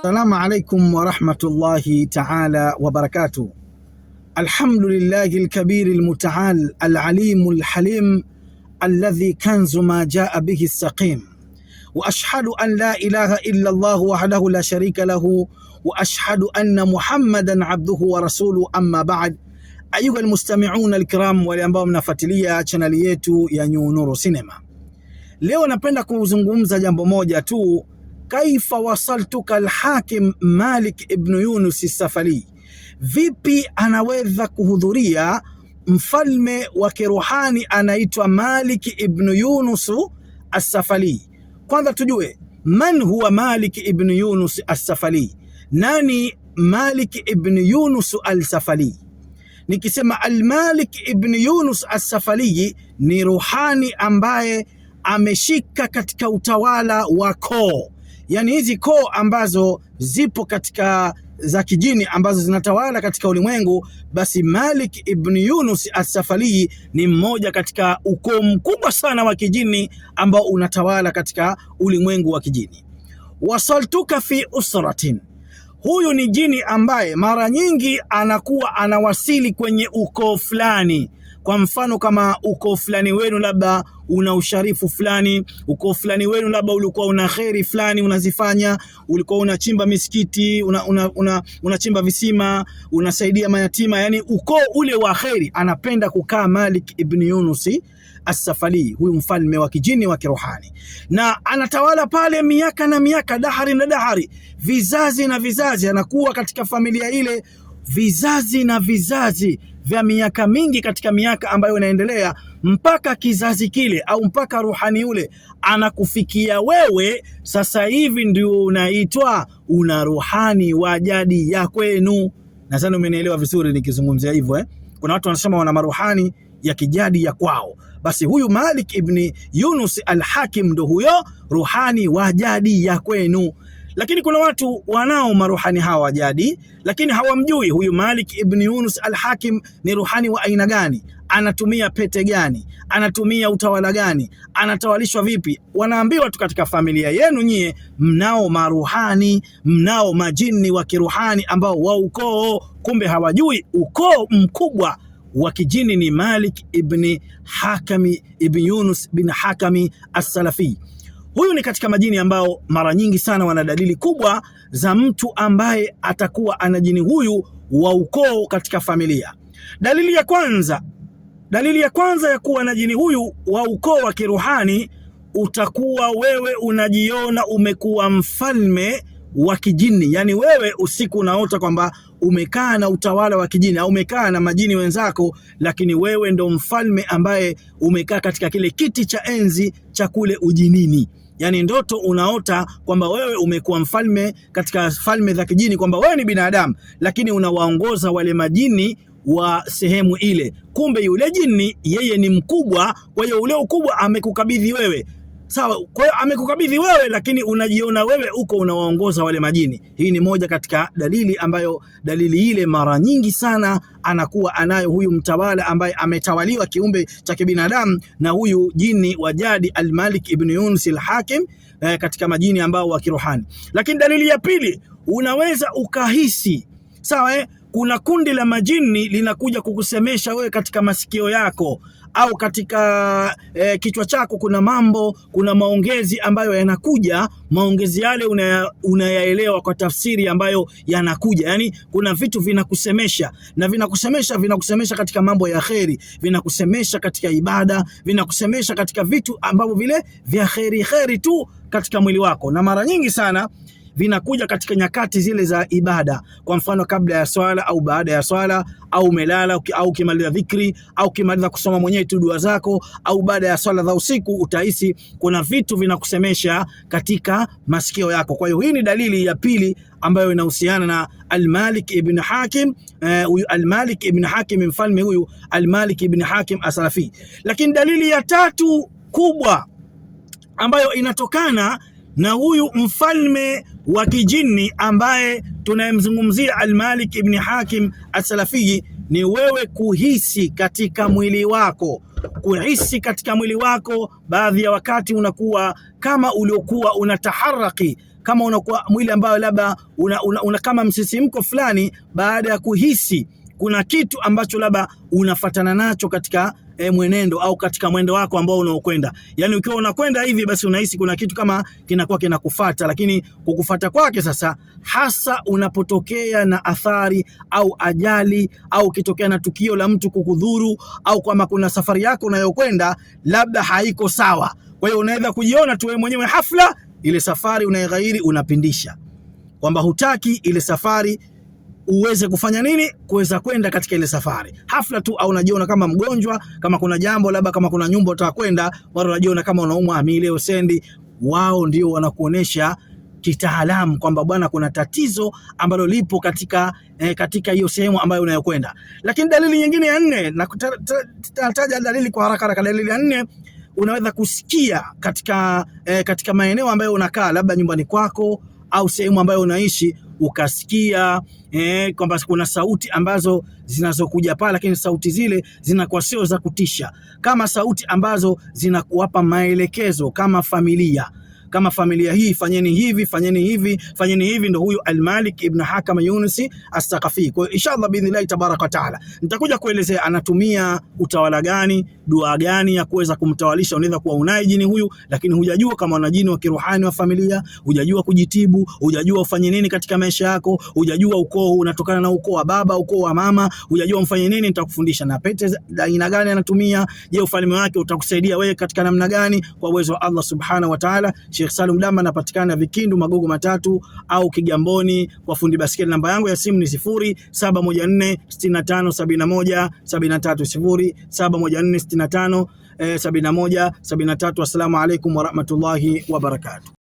السلام عليكم ورحمة الله تعالى وبركاته. الحمد لله الكبير المتعال العليم الحليم الذي كنز ما جاء به السقيم، وأشهد أن لا إله إلا الله وحده لا شريك له، وأشهد أن محمدا عبده ورسوله. أما بعد، أيها المستمعون الكرام wale ambao mnafuatilia chaneli yetu ya New Nuru Cinema, leo napenda kuzungumza jambo moja tu. Kaifa wasaltuka al-Hakim Malik ibn Yunus as-Safali, vipi anaweza kuhudhuria mfalme wa kiruhani anaitwa Malik ibn Yunus as-Safali? Kwanza tujue man huwa Malik ibn Yunus as-Safali. Nani Malik ibn Yunus al-Safali? Nikisema al-Malik ibn Yunus as-Safali ni ruhani ambaye ameshika katika utawala wa koo, yani hizi koo ambazo zipo katika za kijini ambazo zinatawala katika ulimwengu, basi Malik ibn Yunus as-Safali ni mmoja katika ukoo mkubwa sana wa kijini ambao unatawala katika ulimwengu wa kijini. Wasaltuka fi usratin, huyu ni jini ambaye mara nyingi anakuwa anawasili kwenye ukoo fulani. Kwa mfano, kama ukoo fulani wenu labda una usharifu fulani, ukoo fulani wenu labda ulikuwa una kheri fulani unazifanya, ulikuwa unachimba misikiti, unachimba visima, unasaidia mayatima, yani ukoo ule wa kheri, anapenda kukaa Malik ibn Yunus as-Safali, huyu mfalme wa kijini wa kiruhani, na anatawala pale miaka na miaka, dahari na dahari, vizazi na vizazi, anakuwa katika familia ile vizazi na vizazi vya miaka mingi, katika miaka ambayo inaendelea mpaka kizazi kile au mpaka ruhani ule anakufikia wewe. Sasa hivi ndio unaitwa una ruhani wa jadi ya kwenu. Nadhani umenielewa vizuri nikizungumzia hivyo. Kuna watu wanasema wana maruhani ya kijadi ya kwao, basi huyu Malik ibn Yunus al-Hakim ndo huyo ruhani wa jadi ya kwenu. Lakini kuna watu wanao maruhani hawa jadi, lakini hawamjui huyu Malik ibn Yunus al-Hakim ni ruhani wa aina gani, anatumia pete gani, anatumia utawala gani, anatawalishwa vipi. Wanaambiwa tu katika familia yenu nyie mnao maruhani, mnao majini wa kiruhani ambao wa ukoo, kumbe hawajui ukoo mkubwa wa kijini ni Malik ibn Hakami ibn Yunus bin Hakami as-Salafi. Huyu ni katika majini ambao mara nyingi sana wana dalili kubwa za mtu ambaye atakuwa ana jini huyu wa ukoo katika familia. Dalili ya kwanza ya kuwa na jini huyu wa ukoo wa kiruhani, utakuwa wewe unajiona umekuwa mfalme wa kijini. Yani wewe usiku unaota kwamba umekaa na utawala wa kijini au umekaa na majini wenzako, lakini wewe ndo mfalme ambaye umekaa katika kile kiti cha enzi cha kule ujinini. Yani ndoto unaota kwamba wewe umekuwa mfalme katika falme za kijini, kwamba wewe ni binadamu lakini unawaongoza wale majini wa sehemu ile. Kumbe yule jini yeye ni mkubwa, kwa hiyo ule ukubwa amekukabidhi wewe. Sawa, kwa hiyo amekukabidhi wewe, lakini unajiona wewe uko unawaongoza wale majini. Hii ni moja katika dalili ambayo dalili ile mara nyingi sana anakuwa anayo huyu mtawala ambaye ametawaliwa kiumbe cha kibinadamu na huyu jini wa jadi al-Malik ibn Yunus al-Hakim katika majini ambao wa kiruhani. Lakini dalili ya pili, unaweza ukahisi sawa, kuna kundi la majini linakuja kukusemesha wewe katika masikio yako au katika kichwa chako. Kuna mambo, kuna maongezi ambayo yanakuja, maongezi yale unayaelewa kwa tafsiri ambayo yanakuja. Yani kuna vitu vinakusemesha, na vinakusemesha katika mambo ya kheri, vinakusemesha katika ibada, vinakusemesha katika vitu ambavyo vile vya kheri tu katika mwili wako, na mara nyingi sana vinakuja katika nyakati zile za ibada. Kwa mfano kabla ya swala au baada ya swala, au umelala au ukimaliza dhikri, au ukimaliza kusoma mwenyewe tu dua zako, au baada ya swala za usiku, utahisi kuna vitu vinakusemesha katika masikio yako. Kwa hiyo hii ni dalili ya pili ambayo inahusiana na al-Malik ibn Hakim. Huyu al-Malik ibn Hakim, mfalme huyu al-Malik ibn Hakim as-Salafi. Lakini dalili ya tatu kubwa ambayo inatokana na huyu mfalme wa kijini ambaye tunayemzungumzia al-Malik ibn Hakim as-Salafi ni wewe kuhisi katika mwili wako. Kuhisi katika mwili wako, baadhi ya wakati unakuwa kama uliokuwa unataharaki kama unakuwa mwili ambao labda una kama msisimko fulani baada ya kuhisi kuna kitu ambacho labda unafatana nacho katika mwenendo au katika mwendo wako ambao unaokwenda. Yani ukiwa unakwenda hivi basi unahisi kuna kitu kama kinakuwa kinakufuata, lakini kukufuata kwake sasa hasa unapotokea na athari au ajali au kitokea na tukio la mtu kukudhuru au kama kuna safari yako unayokwenda labda haiko sawa. Kwa hiyo unaweza kujiona tu wewe mwenyewe hafla ile safari unaighairi, unapindisha kwamba hutaki ile safari uweze kufanya nini, kuweza kwenda katika ile safari hafla tu, au unajiona kama mgonjwa, kama kuna jambo labda kama kuna nyumba utakwenda, wao unajiona kama unaumwa, leo sendi. Wao ndio wanakuonesha kitaalamu kwamba bwana kuna tatizo ambalo lipo katika hiyo sehemu ambayo unayokwenda. Lakini dalili nyingine ya 4, na tutataja dalili kwa haraka. Dalili ya 4, unaweza kusikia katika maeneo ambayo unakaa, labda nyumbani kwako au sehemu ambayo unaishi, ukasikia kwamba kuna sauti ambazo zinazokuja pale, lakini sauti zile zinakuwa sio za kutisha, kama sauti ambazo zinakuwapa maelekezo kama familia hii fanyeni hivi, fanyeni hivi. Ndio huyu Al-Malik ibn Hakam Yunusi As-Saqafi. Kwa inshallah biidhnillah tabaraka taala nitakuja kuelezea anatumia utawala gani, dua gani ya kuweza kumtawalisha. Unaweza kuwa unaye jini huyu lakini hujajua kama una jini wa kiruhani wa familia, hujajua kujitibu, hujajua ufanye nini katika maisha yako, hujajua ukoo unatokana na ukoo wa baba, ukoo wa mama, hujajua mfanye nini. Nitakufundisha na pete aina gani anatumia. Je, ufalme wake utakusaidia wewe katika namna gani? Kwa uwezo wa Allah subhanahu wa ta'ala. Sheikh Salum Damba anapatikana Vikindu Magogo Matatu au Kigamboni kwa fundi baskeli. Namba yangu ya simu ni 0714657173, 0714657173. Assalamu alaikum warahmatullahi wabarakatuh.